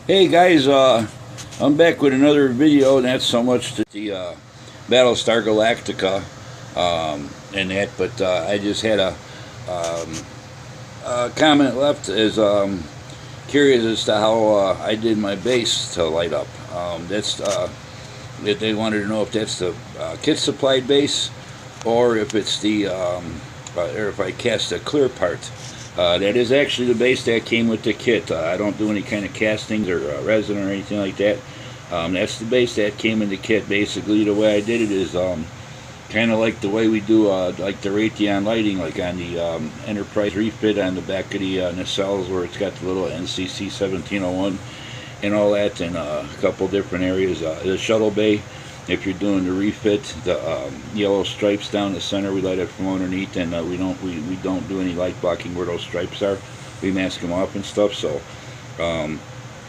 Hey guys, I'm back with another video, and that's so much to the Battlestar Galactica and that. But I just had a comment left as curious as to how I did my base to light up. That's that they wanted to know if that's the kit supplied base or if it's the or if I cast a clear part. That is actually the base that came with the kit. I don't do any kind of castings or resin or anything like that. That's the base that came in the kit. Basically, the way I did it is kind of like the way we do like the Raytheon lighting, like on the Enterprise refit on the back of the nacelles, where it's got the little NCC 1701 and all that, and a couple different areas. The shuttle bay, if you're doing the refit, the yellow stripes down the center, we light it from underneath, and we don't do any light blocking where those stripes are. We mask them off and stuff. So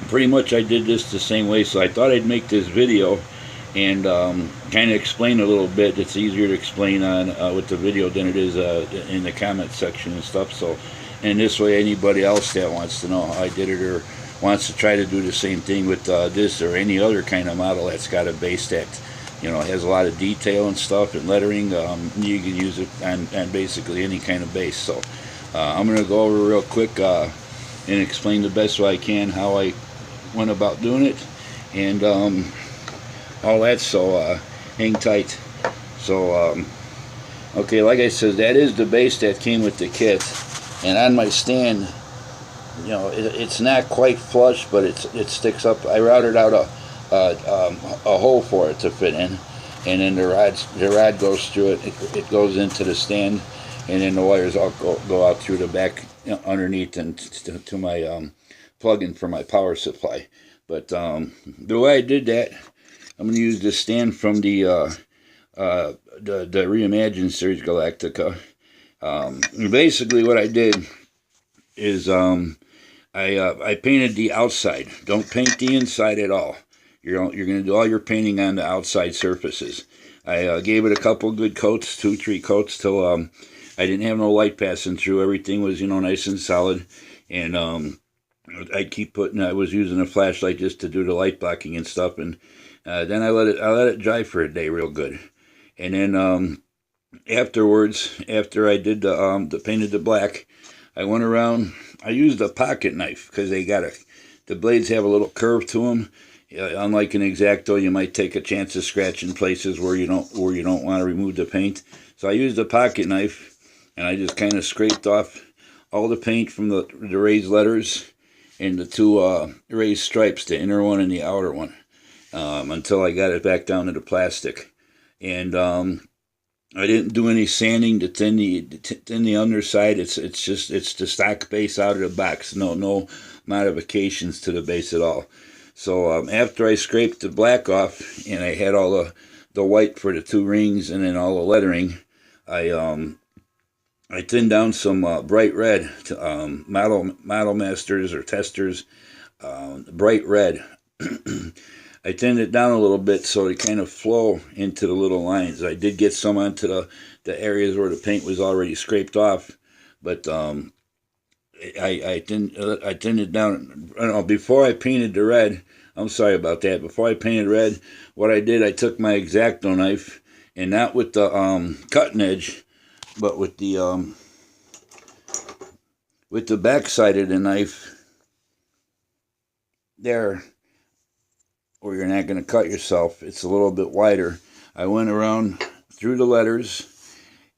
pretty much I did this the same way. So I thought I'd make this video and kind of explain a little bit. It's easier to explain on with the video than it is in the comment section and stuff. So, and this way, anybody else that wants to know how I did it or wants to try to do the same thing with this or any other kind of model that's got a base that, you know, has a lot of detail and stuff and lettering, you can use it on basically any kind of base. So I'm going to go over real quick and explain the best way I can how I went about doing it and all that. So hang tight. So okay, like I said, that is the base that came with the kit, and on my stand, you know, it's not quite flush, but it sticks up. I routed out a hole for it to fit in, and then the rod goes through it. It goes into the stand, and then the wires all go out through the back, you know, underneath and to my plug-in for my power supply. But the way I did that, I'm going to use this stand from the Reimagined series Galactica. Basically, what I did is I painted the outside. Don't paint the inside at all. You're going to do all your painting on the outside surfaces. I gave it a couple good coats, 2-3 coats, till I didn't have no light passing through. Everything was, you know, nice and solid. And I was using a flashlight just to do the light blocking and stuff. And then I let it dry for a day real good. And then afterwards, after I did the painted the black, I went around. I used a pocket knife because the blades have a little curve to them. Unlike an X-Acto, you might take a chance of scratching places where you don't want to remove the paint. So I used a pocket knife, and I just kind of scraped off all the paint from the raised letters and the two raised stripes, the inner one and the outer one, until I got it back down to the plastic. And I didn't do any sanding to thin the underside. It's the stock base out of the box. No modifications to the base at all. So after I scraped the black off and I had all the white for the two rings and then all the lettering, I thinned down some bright red Model Masters or Testers bright red. I thinned it down a little bit so it kind of flow into the little lines. I did get some onto the areas where the paint was already scraped off, but I thinned it down. I don't know, before I painted the red, I'm sorry about that. Before I painted red, what I did, I took my X-Acto knife, and not with the cutting edge, but with the back side of the knife there, where you're not going to cut yourself. It's a little bit wider. I went around through the letters,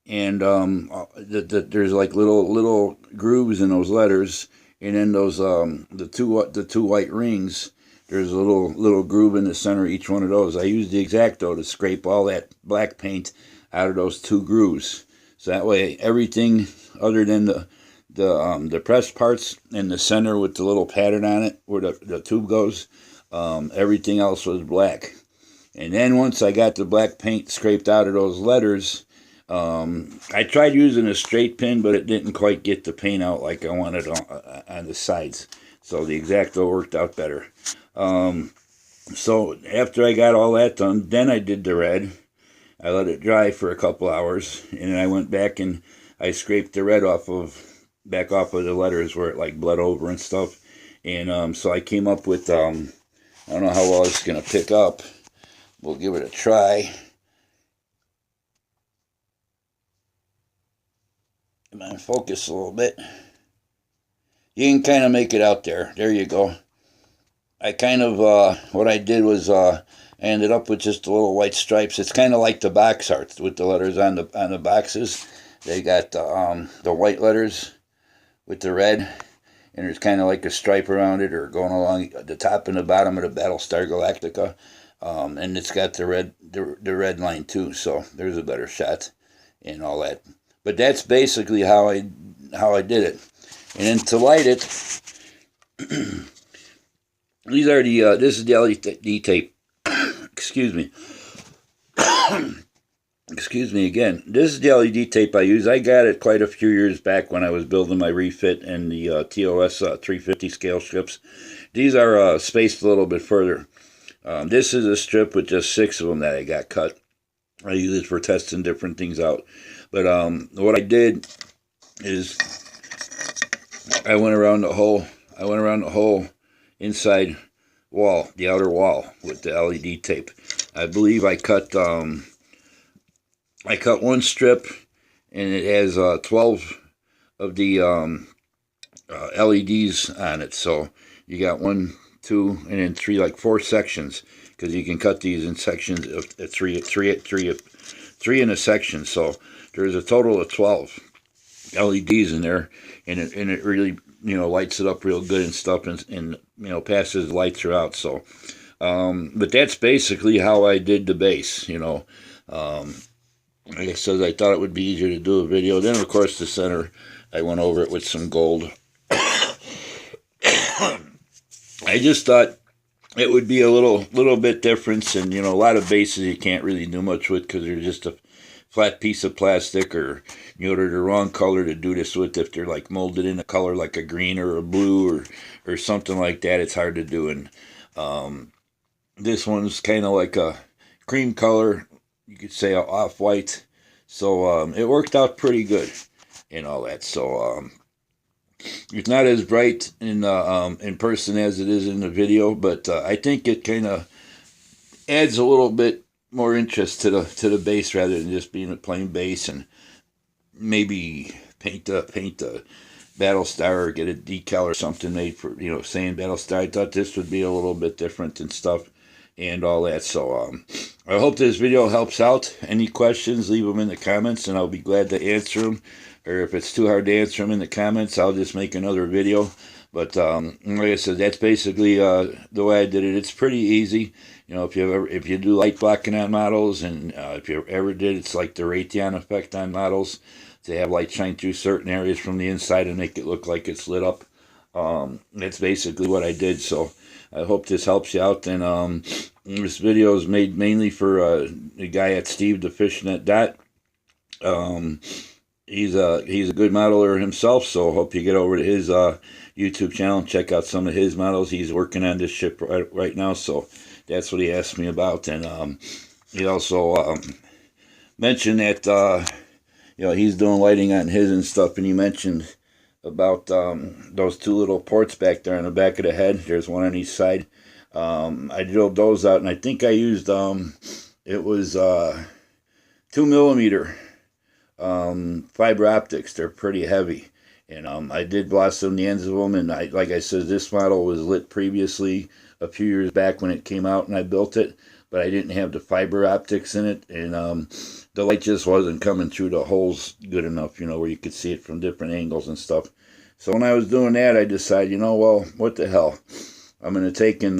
and there's like little grooves in those letters, and then those the two white rings. There's a little groove in the center of each one of those. I used the X-Acto to scrape all that black paint out of those two grooves, so that way everything other than the pressed parts in the center with the little pattern on it where the tube goes, everything else was black. And then once I got the black paint scraped out of those letters, I tried using a straight pin, but it didn't quite get the paint out like I wanted on the sides. So the X-Acto worked out better. So after I got all that done, then I did the red. I let it dry for a couple hours, and then I went back and I scraped the red back off of the letters where it like bled over and stuff. And so I came up with, I don't know how well it's going to pick up. We'll give it a try. Come on, focus a little bit. You can kind of make it out there. There you go. I kind of, what I did was, I ended up with just the little white stripes. It's kind of like the box art with the letters on the boxes. They got the white letters with the red, and there's kind of like a stripe around it, or going along the top and the bottom of the Battlestar Galactica. And it's got the red line too. So there's a better shot and all that. But that's basically how I did it. And then to light it, these are the this is the LED tape. Excuse me. Excuse me again. This is the LED tape I use. I got it quite a few years back when I was building my refit and the TOS 350 scale strips. These are spaced a little bit further. This is a strip with just 6 of them that I got cut. I use it for testing different things out. But what I did is I went around the whole inside wall, the outer wall, with the LED tape. I believe I cut one strip, and it has 12 of the LEDs on it. So you got 1, 2, and then 3, like 4 sections, because you can cut these in sections of three in a section. So there's a total of 12 LEDs in there, and it really, lights it up real good and stuff, and passes the light throughout. So but that's basically how I did the base. Like I said, I thought it would be easier to do a video. Then of course the center, I went over it with some gold. I just thought it would be a little bit different, and a lot of bases you can't really do much with because they're just a flat piece of plastic, or they're the wrong color to do this with. If they're like molded in a color like a green or a blue or something like that, it's hard to do. And this one's kind of like a cream color, you could say off-white. So it worked out pretty good and all that. So it's not as bright in person as it is in the video, but I think it kind of adds a little bit more interest to the base rather than just being a plain base. And maybe paint the Battlestar, or get a decal or something made for saying Battlestar. I thought this would be a little bit different and stuff and all that. So I hope this video helps out. Any questions, leave them in the comments, and I'll be glad to answer them. Or if it's too hard to answer them in the comments, I'll just make another video. But like I said, that's basically the way I did it. It's pretty easy. If you do light blocking on models, and if you ever did, it's like the Raytheon effect on models. They have light shine through certain areas from the inside and make it look like it's lit up. That's basically what I did. So I hope this helps you out. And this video is made mainly for the guy at Steve the Fishnet Dot. He's a good modeler himself, so hope you get over to his YouTube channel and check out some of his models. He's working on this ship right now, so that's what he asked me about. And he also mentioned that he's doing lighting on his and stuff, and he mentioned about those 2 little ports back there on the back of the head. There's one on each side. I drilled those out, and I think I used it was 2mm fiber optics. They're pretty heavy, and I did blossom the ends of them. And like I said, this model was lit previously a few years back when it came out and I built it, but I didn't have the fiber optics in it, and the light just wasn't coming through the holes good enough, where you could see it from different angles and stuff. So when I was doing that, I decided, well, what the hell, I'm going to take and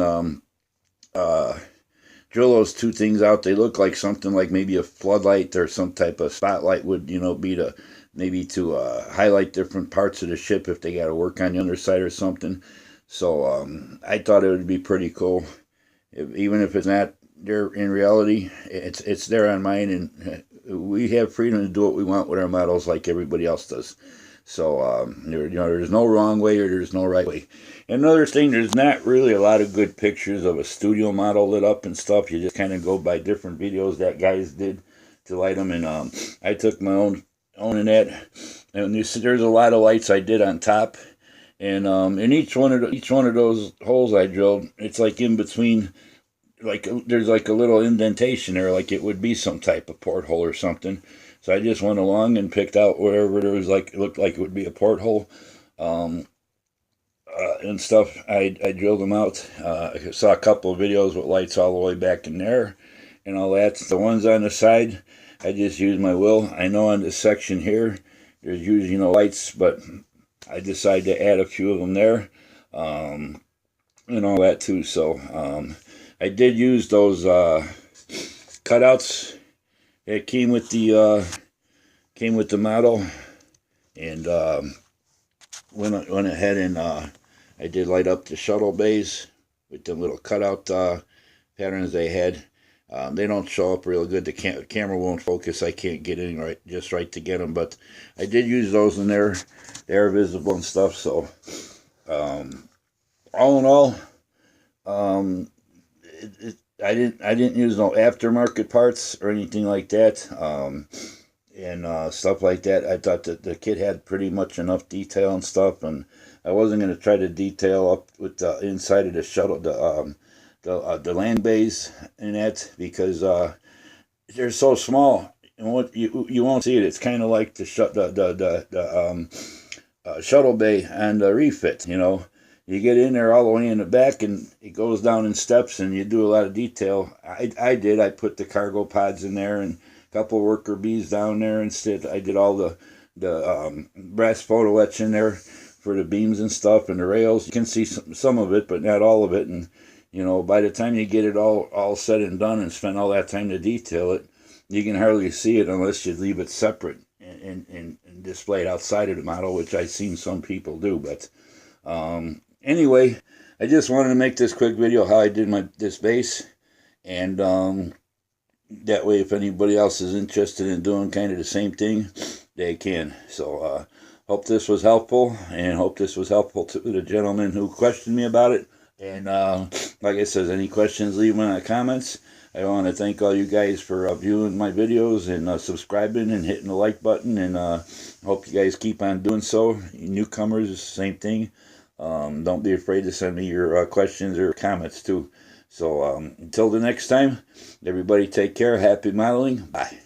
drill those 2 things out. They look like something like maybe a floodlight or some type of spotlight would, be to maybe to highlight different parts of the ship if they got to work on the underside or something. So I thought it would be pretty cool, even if it's not there in reality. It's there on mine, and we have freedom to do what we want with our models like everybody else does. So there's no wrong way or there's no right way. Another thing, there's not really a lot of good pictures of a studio model lit up and stuff. You just kind of go by different videos that guys did to light them, and I took my own in that. And there's a lot of lights I did on top, And in each one of those holes I drilled, it's like in between, like there's like a little indentation there, like it would be some type of porthole or something. So I just went along and picked out wherever there was like, it looked like it would be a porthole. Um, and stuff. I drilled them out. I saw a couple of videos with lights all the way back in there and all that. The ones on the side, I just used my will. I know on this section here, there's usually no lights, but I decided to add a few of them there and all that too. So I did use those cutouts that came with the model, and went ahead and I did light up the shuttle bays with the little cutout patterns they had. They don't show up real good. The camera won't focus. I can't get in right to get them, but I did use those in there. They are visible and stuff. So all in all, I didn't use no aftermarket parts or anything like that. And stuff like that. I thought that the kit had pretty much enough detail and stuff, and I wasn't going to try to detail up with the inside of the shuttle, the land bays and that, because they're so small, and what you won't see it. It's kind of like the shuttle bay and the refit. You know, you get in there all the way in the back, and it goes down in steps, and you do a lot of detail. I did. I put the cargo pods in there and couple worker bees down there instead. I did all the brass photo etch in there for the beams and stuff and the rails. You can see some of it, but not all of it. And you know, by the time you get it all said and done and spend all that time to detail it, you can hardly see it unless you leave it separate and display it outside of the model, which I've seen some people do. But anyway, I just wanted to make this quick video how I did this base, and that way, if anybody else is interested in doing kind of the same thing, they can. So, hope this was helpful, and hope this was helpful to the gentleman who questioned me about it. And like I said, any questions, leave them in the comments. I want to thank all you guys for viewing my videos and subscribing and hitting the like button. And hope you guys keep on doing so. Newcomers, same thing. Don't be afraid to send me your questions or comments too. So until the next time, everybody take care. Happy modeling. Bye.